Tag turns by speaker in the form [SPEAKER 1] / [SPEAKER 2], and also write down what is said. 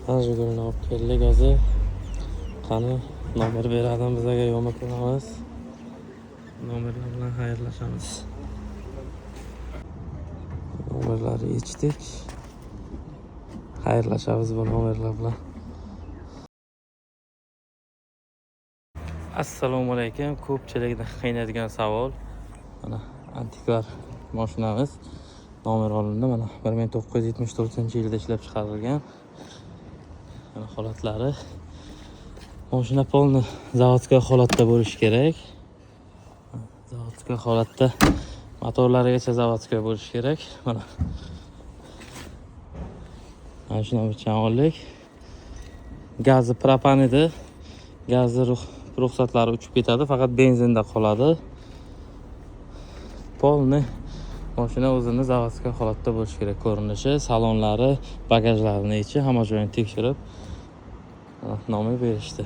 [SPEAKER 1] Jigulni olib keldik hozir. Qani nomer beradi bizga yo'lni ko'ramiz. Nomerlar bilan xayrlashamiz. Nomerlarni yechdik. Xayrlashamiz bu nomerlar bilan. Assalomu alaykum. Ko'pchilikni qiynaydigan savol. Mana antikvar mashinamiz nomer olindi. Mana 1974-yilda ishlab chiqarilgan. Mana holatlari. Mashina polni zavodskiy holatda bo'lishi kerak. Zavodskiy holatda motorlarigacha zavodskiy bo'lishi kerak. Mana shuni bicham oldik. Gazi propan edi. Gazi ruxsatlari uchib ketadi, faqat benzinda qoladi. Polni mashina o'zini zavodskiy holatda bo'lishi kerak. Ko'rinishi, salonlari, bagajlarini ichi hamma joyini tekshirib nomer berishdi.